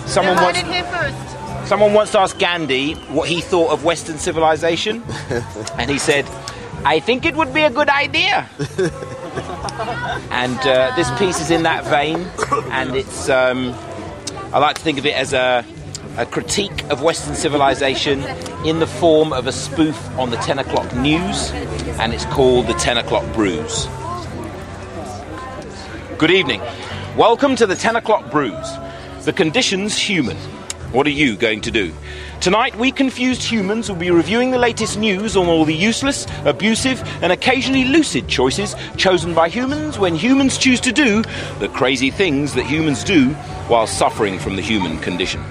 Someone once asked Gandhi what he thought of Western civilization, and he said, "I think it would be a good idea." And this piece is in that vein, and it's I like to think of it as a critique of Western civilization in the form of a spoof on the 10 o'clock news, and it's called the 10 o'clock Bruise. Good evening. Welcome to the 10 o'clock Bruise. The condition's human. What are you going to do? Tonight, we confused humans will be reviewing the latest news on all the useless, abusive, and occasionally lucid choices chosen by humans when humans choose to do the crazy things that humans do while suffering from the human condition.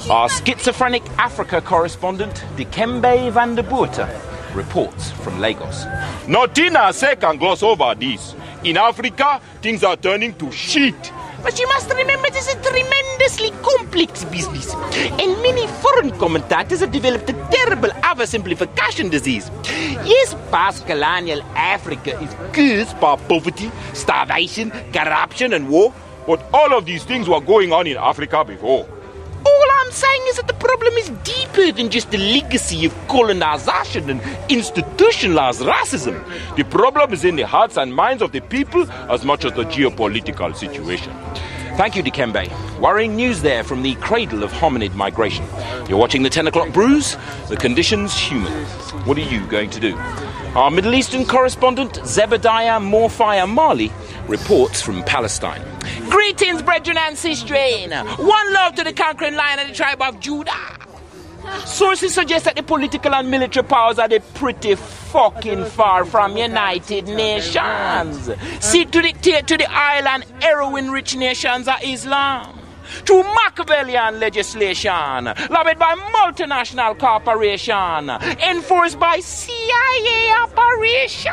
Our schizophrenic Africa correspondent, Dikembe van der Boerta, reports from Lagos. Notina can gloss over this. In Africa, things are turning to shit. But you must remember this is a tremendously complex business, and many foreign commentators have developed a terrible oversimplification disease. Yes, past colonial Africa is cursed by poverty, starvation, corruption and war, but all of these things were going on in Africa before. All I'm saying is that the problem is deeper than just the legacy of colonization and institutionalized racism. The problem is in the hearts and minds of the people as much as the geopolitical situation. Thank you, Dikembe. Worrying news there from the cradle of hominid migration. You're watching the 10 o'clock Bruise. The condition's human. What are you going to do? Our Middle Eastern correspondent, Zebediah Morfire Marley, reports from Palestine. Greetings, brethren and sistren. One love to the conquering lion of the tribe of Judah. Sources suggest that the political and military powers are pretty fucking far from United Nations. Seek to dictate to the oil and heroin-rich nations of Islam. Through Machiavellian legislation, lobbied by multinational corporation, enforced by CIA operation,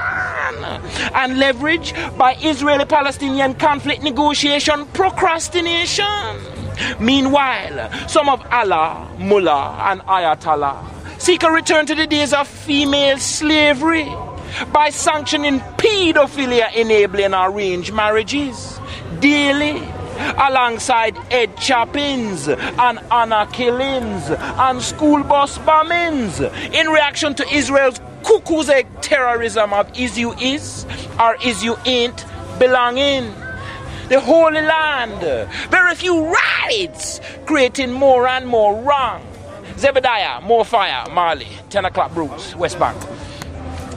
and leveraged by Israeli-Palestinian conflict negotiation procrastination. Meanwhile, some of Allah, Mullah, and Ayatollah seek a return to the days of female slavery by sanctioning pedophilia enabling arranged marriages daily, alongside head choppings and honor killings and school bus bombings in reaction to Israel's cuckoo's egg terrorism of is you is or is you ain't belonging. The Holy Land, very few rights, creating more and more wrong. Zebediah, Morfire, Marley, 10 o'clock Bruise, West Bank.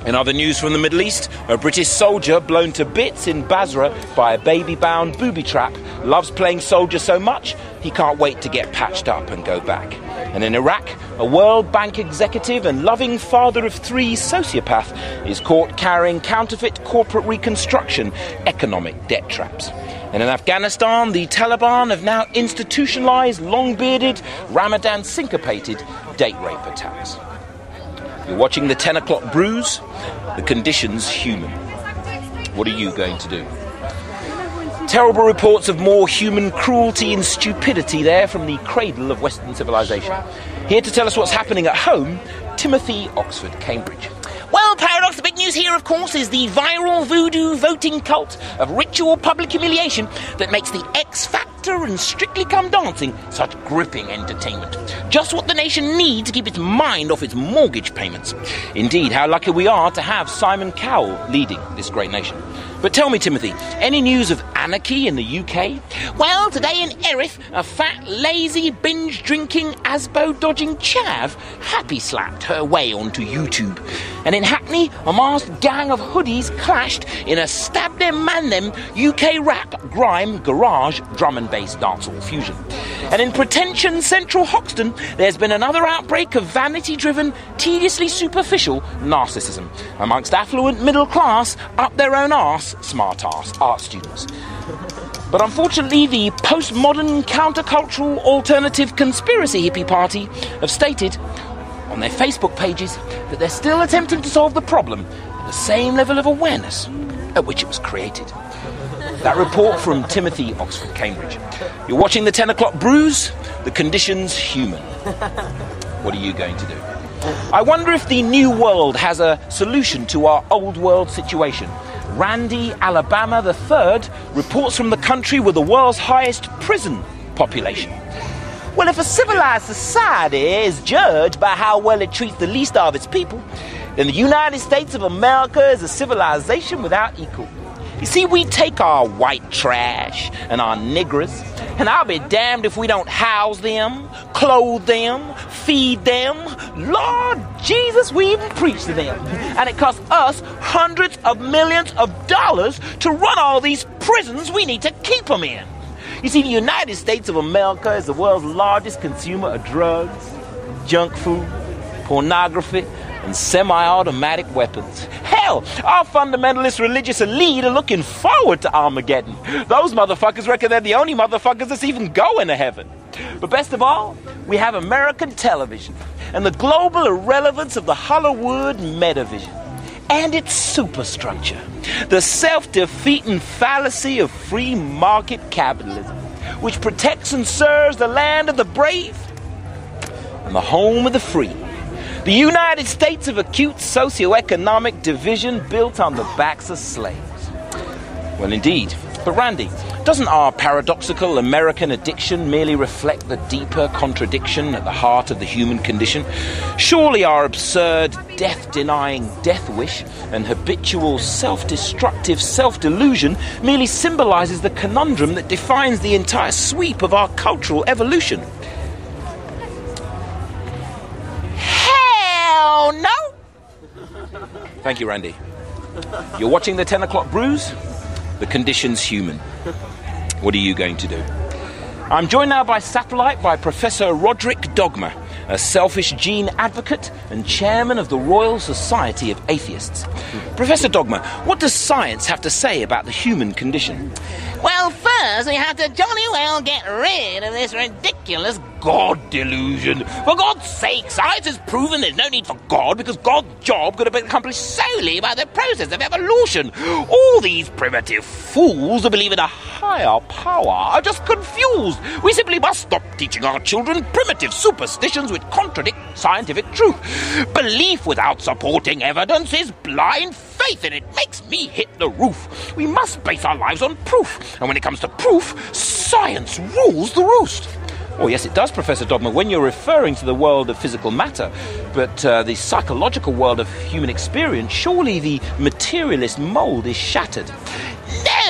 In other news from the Middle East, a British soldier blown to bits in Basra by a baby-bound booby trap loves playing soldier so much he can't wait to get patched up and go back. And in Iraq, a World Bank executive and loving father of three sociopath is caught carrying counterfeit corporate reconstruction economic debt traps. And in Afghanistan, the Taliban have now institutionalized long-bearded, Ramadan syncopated date rape attacks. You're watching the 10 o'clock Bruise. The condition's human. What are you going to do? Terrible reports of more human cruelty and stupidity there from the cradle of Western civilization. Here to tell us what's happening at home, Timothy, Oxford, Cambridge. Well, Paradox, the big news here, of course, is the viral voodoo voting cult of ritual public humiliation that makes the X Factor and Strictly Come Dancing such gripping entertainment. Just what the nation needs to keep its mind off its mortgage payments. Indeed, how lucky we are to have Simon Cowell leading this great nation. But tell me, Timothy, any news of anarchy in the UK? Well, today in Erith, a fat, lazy, binge-drinking, asbo-dodging chav happy-slapped her way onto YouTube. And in Hackney, a masked gang of hoodies clashed in a stab-them-man-them UK rap, grime, garage, drum-and-bass dancehall fusion. And in pretension central Hoxton, there's been another outbreak of vanity-driven, tediously superficial narcissism amongst affluent middle-class, up-their-own-arse, smart-ass art students. But unfortunately, the postmodern countercultural alternative conspiracy hippie party have stated on their Facebook pages that they're still attempting to solve the problem at the same level of awareness at which it was created. That report from Timothy, Oxford, Cambridge. You're watching the 10 o'clock Bruise. The condition's human. What are you going to do? I wonder if the new world has a solution to our old world situation. Randy, Alabama III reports from the country with the world's highest prison population. Well, if a civilized society is judged by how well it treats the least of its people, then the United States of America is a civilization without equal. You see, we take our white trash and our niggers, and I'll be damned if we don't house them, clothe them, feed them. Lord Jesus, we even preach to them. And it costs us hundreds of millions of dollars to run all these prisons we need to keep them in. You see, the United States of America is the world's largest consumer of drugs, junk food, pornography, and semi-automatic weapons. Hell, our fundamentalist religious elite are looking forward to Armageddon. Those motherfuckers reckon they're the only motherfuckers that's even going to heaven. But best of all, we have American television and the global irrelevance of the Hollywood metavision and its superstructure, the self-defeating fallacy of free market capitalism, which protects and serves the land of the brave and the home of the free. The United States of acute socioeconomic division built on the backs of slaves. Well, indeed. But Randy, doesn't our paradoxical American addiction merely reflect the deeper contradiction at the heart of the human condition? Surely our absurd, death-denying death wish and habitual self-destructive self-delusion merely symbolizes the conundrum that defines the entire sweep of our cultural evolution. Hell no! Thank you, Randy. You're watching the 10 o'clock Bruise. The condition's human. What are you going to do? I'm joined now by satellite by Professor Roderick Dogma, a selfish gene advocate and chairman of the Royal Society of Atheists. Professor Dogma, what does science have to say about the human condition? Well, first we have to jolly well get rid of this ridiculous God delusion. For God's sake, science has proven there's no need for God because God's job could have been accomplished solely by the process of evolution. All these primitive fools who believe in a higher power are just confused. We simply must stop teaching our children primitive superstitions which contradict scientific truth. Belief without supporting evidence is blind faith, and it makes me hit the roof. We must base our lives on proof, and when it comes to proof, science rules the roost. Oh, yes, it does, Professor Dogma, when you're referring to the world of physical matter. But the psychological world of human experience, surely the materialist mold is shattered.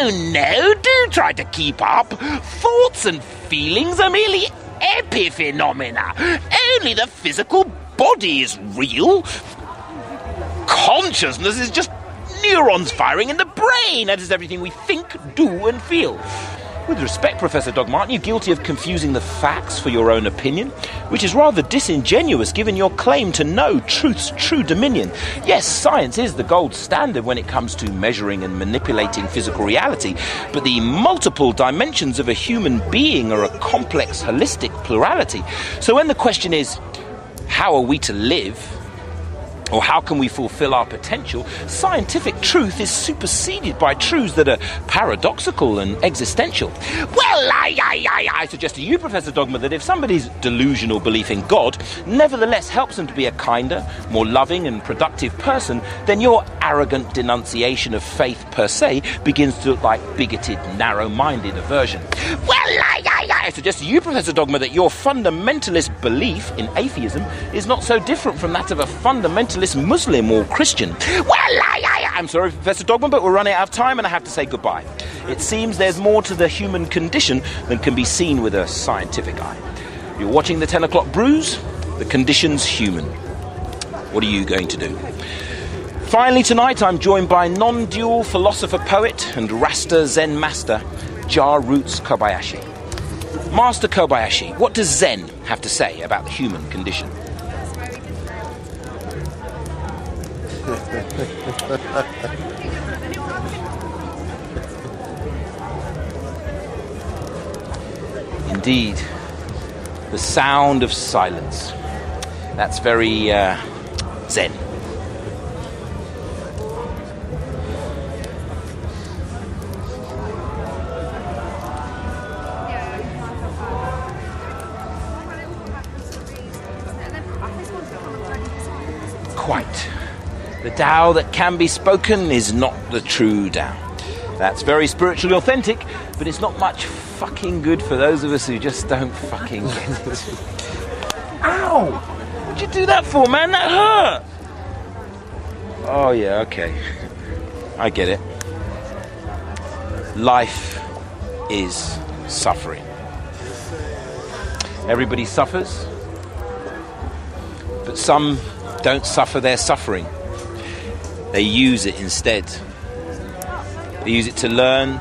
No, do try to keep up. Thoughts and feelings are merely epiphenomena. Only the physical body is real. Consciousness is just neurons firing in the brain. That is everything we think, do, and feel. With respect, Professor Dogma, aren't you guilty of confusing the facts for your own opinion? Which is rather disingenuous given your claim to know truth's true dominion. Yes, science is the gold standard when it comes to measuring and manipulating physical reality, but the multiple dimensions of a human being are a complex, holistic plurality. So when the question is, how are we to live? Or how can we fulfill our potential? Scientific truth is superseded by truths that are paradoxical and existential. Well, I suggest to you, Professor Dogma, that if somebody's delusional belief in God nevertheless helps them to be a kinder, more loving and productive person, then your arrogant denunciation of faith per se begins to look like bigoted, narrow-minded aversion. Well, I suggest to you, Professor Dogma, that your fundamentalist belief in atheism is not so different from that of a fundamentalist Muslim or Christian. Well, I'm sorry, Professor Dogma, but we're running out of time and I have to say goodbye. It seems there's more to the human condition than can be seen with a scientific eye. You're watching the 10 o'clock Bruise. The condition's human. What are you going to do? Finally tonight, I'm joined by non-dual philosopher-poet and Rasta Zen master, Jar Roots Kobayashi. Master Kobayashi, what does Zen have to say about the human condition? Indeed, the sound of silence. That's very Zen. Quite. The Tao that can be spoken is not the true Tao. That's very spiritually authentic, but it's not much fucking good for those of us who just don't fucking get it. Ow! What'd you do that for, man? That hurt! Oh yeah, okay. I get it. Life is suffering. Everybody suffers, but some don't suffer their suffering. They use it instead. They use it to learn.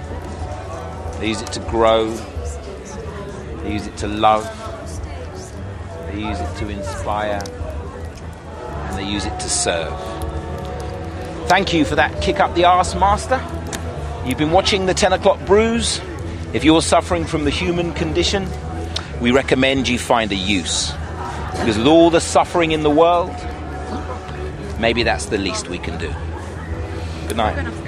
They use it to grow. They use it to love. They use it to inspire. And they use it to serve. Thank you for that kick up the arse, master. You've been watching the 10 o'clock Bruise. If you're suffering from the human condition, we recommend you find a use. Because with all the suffering in the world, maybe that's the least we can do. Good night.